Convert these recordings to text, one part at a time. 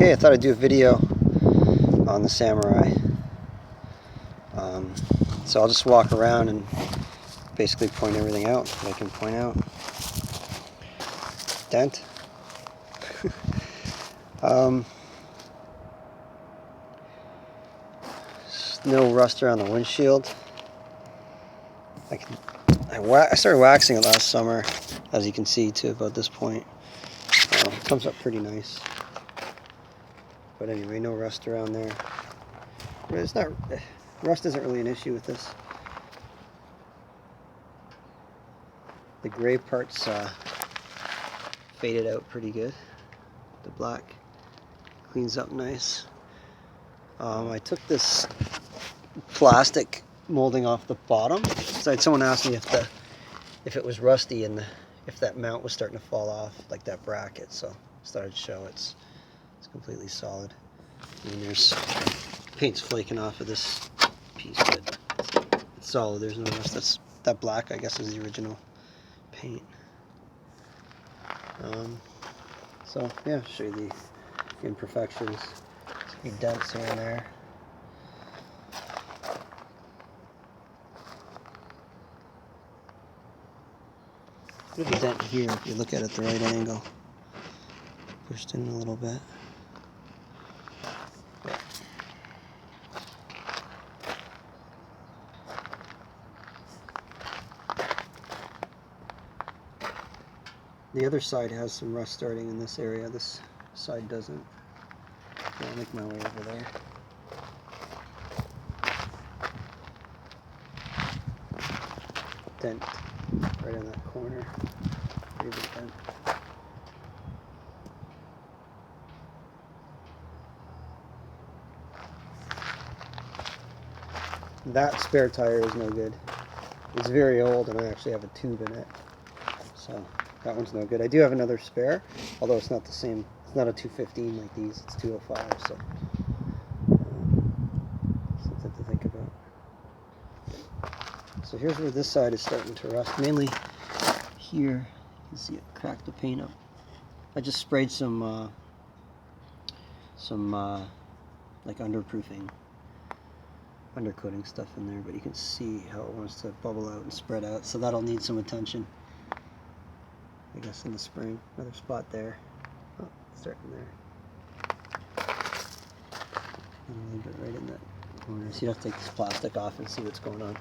Okay, I thought I'd do a video on the Samurai. So I'll just walk around and basically point everything out that I can point out. Dent. No rust around the windshield. I started waxing it last summer, as you can see, to about this point. It comes up pretty nice. But anyway, no rust around there. It's not, rust isn't really an issue with this. The gray part's faded out pretty good. The black cleans up nice. I took this plastic molding off the bottom. So I had someone ask me if it was rusty and if that mount was starting to fall off, like that bracket. So I started to show it's completely solid. And there's paint's flaking off of this piece, but it's solid. There's no rust. That black, I guess, is the original paint. So yeah, I'll show you the imperfections. Any dents here and there. There's a dent here if you look at it at the right angle. Pushed in a little bit. Yeah. The other side has some rust starting in this area. This side doesn't. So I'll make my way over there. Dent right in that corner. Pretty big dent. That spare tire is no good. It's very old and I actually have a tube in it. So that one's no good. I do have another spare, although it's not the same. It's not a 215 like these, it's 205, so something to think about. So here's where this side is starting to rust. Mainly here, you can see it cracked the paint up. I just sprayed some like underproofing, undercoating stuff in there, but you can see how it wants to bubble out and spread out, so that'll need some attention, I guess, in the spring. Another spot there. Oh, starting there. And a little bit right in that corner. So you have to take this plastic off and see what's going on.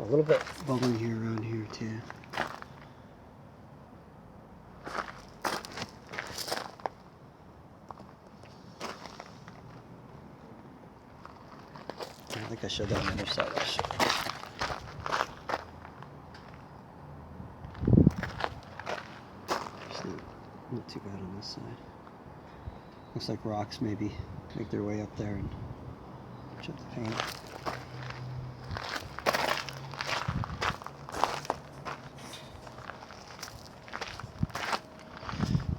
A little bit bubbly here around here too. I think I showed that on the other side. Not too bad on this side. Looks like rocks maybe make their way up there and chip the paint.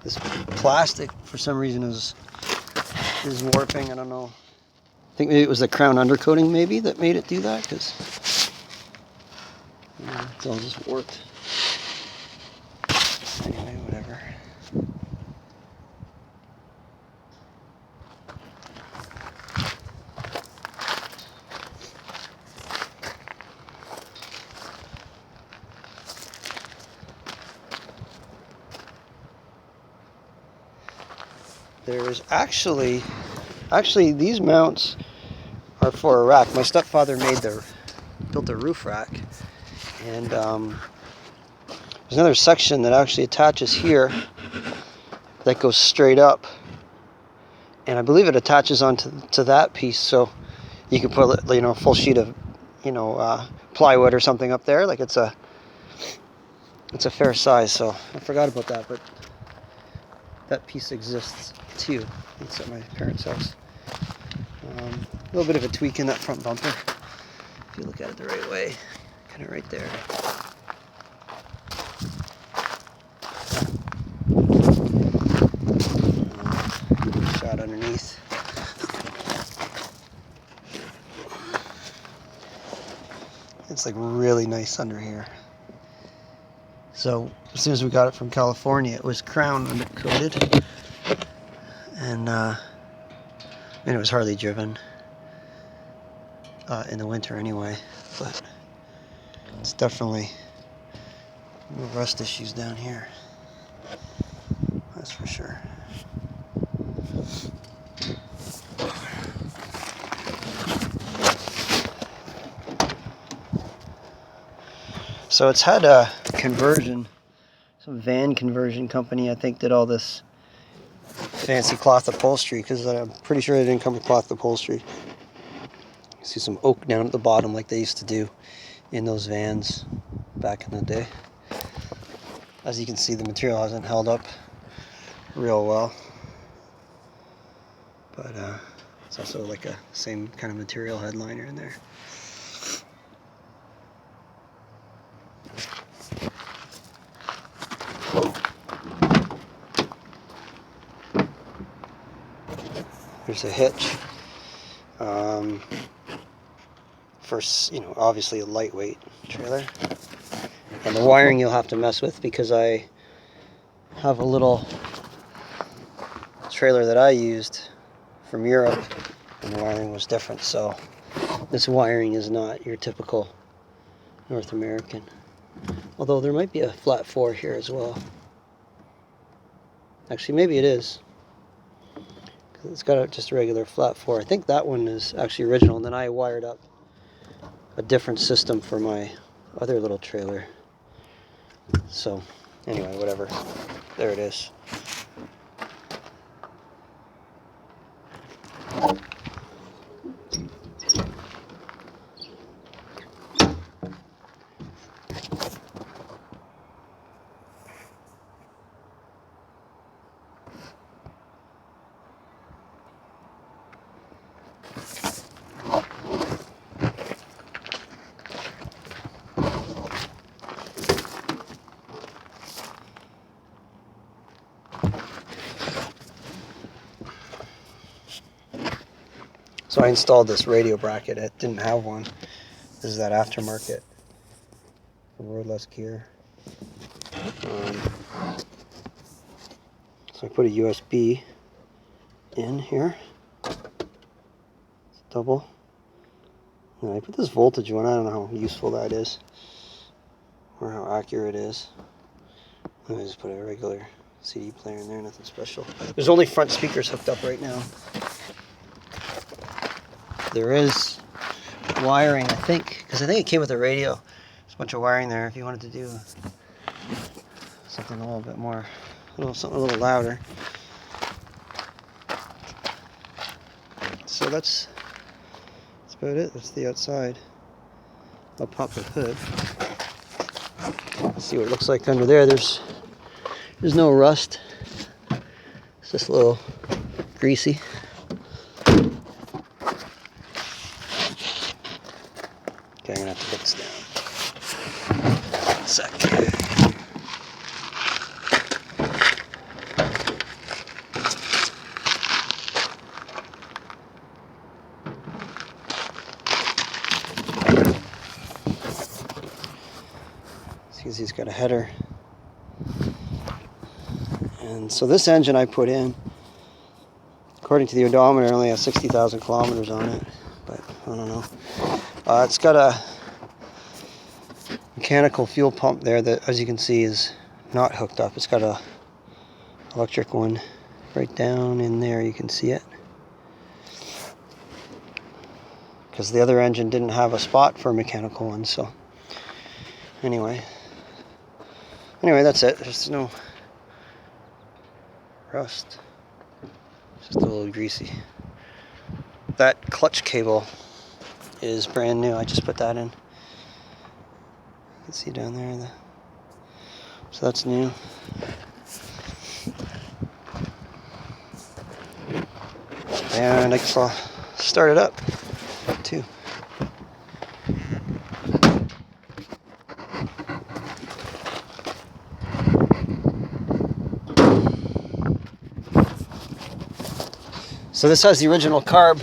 This plastic, for some reason, is warping. I don't know. I think maybe it was the crown undercoating maybe that made it do that, because it's all just warped. Anyway, whatever. There's actually these mounts are for a rack. My stepfather built a roof rack, and there's another section that actually attaches here that goes straight up, and I believe it attaches onto that piece, so you can put a full sheet of plywood or something up there. Like it's a fair size. So I forgot about that, but that piece exists too. It's at my parents' house. A little bit of a tweak in that front bumper, if you look at it the right way, kind of right there. Shot underneath. It's like really nice under here. So as soon as we got it from California, it was crown undercoated. And it was hardly driven in the winter anyway, but it's definitely no rust issues down here, that's for sure. So it's had a conversion, some van conversion company I think did all this fancy cloth upholstery, because I'm pretty sure they didn't come with cloth upholstery. You see some oak down at the bottom like they used to do in those vans back in the day. As you can see, the material hasn't held up real well, but it's also like a same kind of material headliner in there. There's a hitch. For, obviously a lightweight trailer. And the wiring you'll have to mess with, because I have a little trailer that I used from Europe and the wiring was different. So this wiring is not your typical North American. Although there might be a flat 4 here as well. Actually, maybe it is. It's got just a regular flat 4. I think that one is actually original, and then I wired up a different system for my other little trailer. So anyway, whatever. There it is. So I installed this radio bracket. It didn't have one. This is that aftermarket from Roadless Gear. So I put a USB in here. It's double. And I put this voltage one. I don't know how useful that is or how accurate it is. I just put a regular CD player in there, nothing special. There's only front speakers hooked up right now. There is wiring, I think, because I think it came with a radio. There's a bunch of wiring there if you wanted to do something a little bit more, something a little louder. So that's about it. That's the outside. I'll pop the hood. See what it looks like under there. There's no rust. It's just a little greasy. Okay, I'm gonna have to put this down. One sec. See, he's got a header. And so this engine I put in, according to the odometer, only has 60,000 kilometers on it, but I don't know. It's got a mechanical fuel pump there that, as you can see, is not hooked up. It's got a electric one right down in there. You can see it. Because the other engine didn't have a spot for a mechanical one, so anyway, that's it. There's no rust. It's just a little greasy. That clutch cable is brand new. I just put that in. You can see down there. So that's new. And I guess I'll start it up too. So this has the original carb,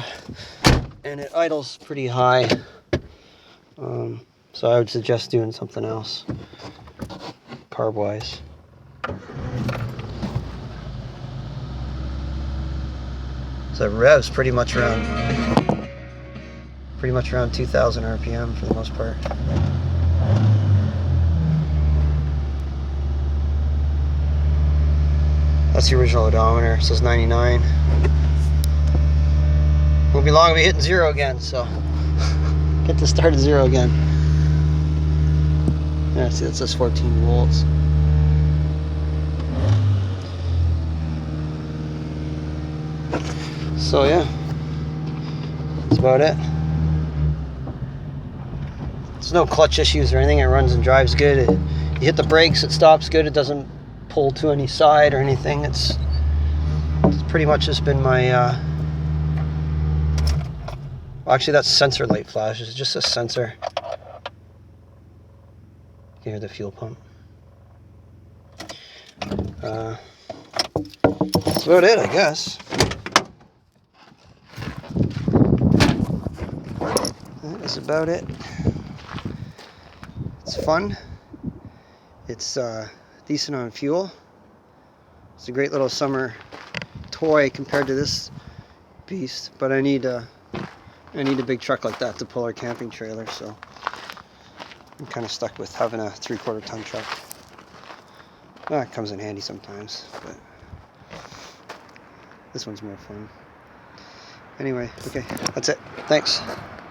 and it idles pretty high. So I would suggest doing something else, carb-wise. So it revs pretty much around 2,000 RPM for the most part. That's the original odometer. It says 99. Won't be long, I'll be hitting 0 again, so get to start at 0 again. Yeah, see, that says 14 volts. So yeah, that's about it. There's no clutch issues or anything. It runs and drives good. You hit the brakes, it stops good. It doesn't pull to any side or anything. It's pretty much just been my well, actually that's sensor light flash. It's just a sensor. You can hear the fuel pump. That's about it, I guess. That is about it. It's fun. It's decent on fuel. It's a great little summer toy compared to this beast, but I need a big truck like that to pull our camping trailer, so I'm kind of stuck with having a 3/4 ton truck. Well, it comes in handy sometimes, but this one's more fun. Anyway, okay, that's it. Thanks.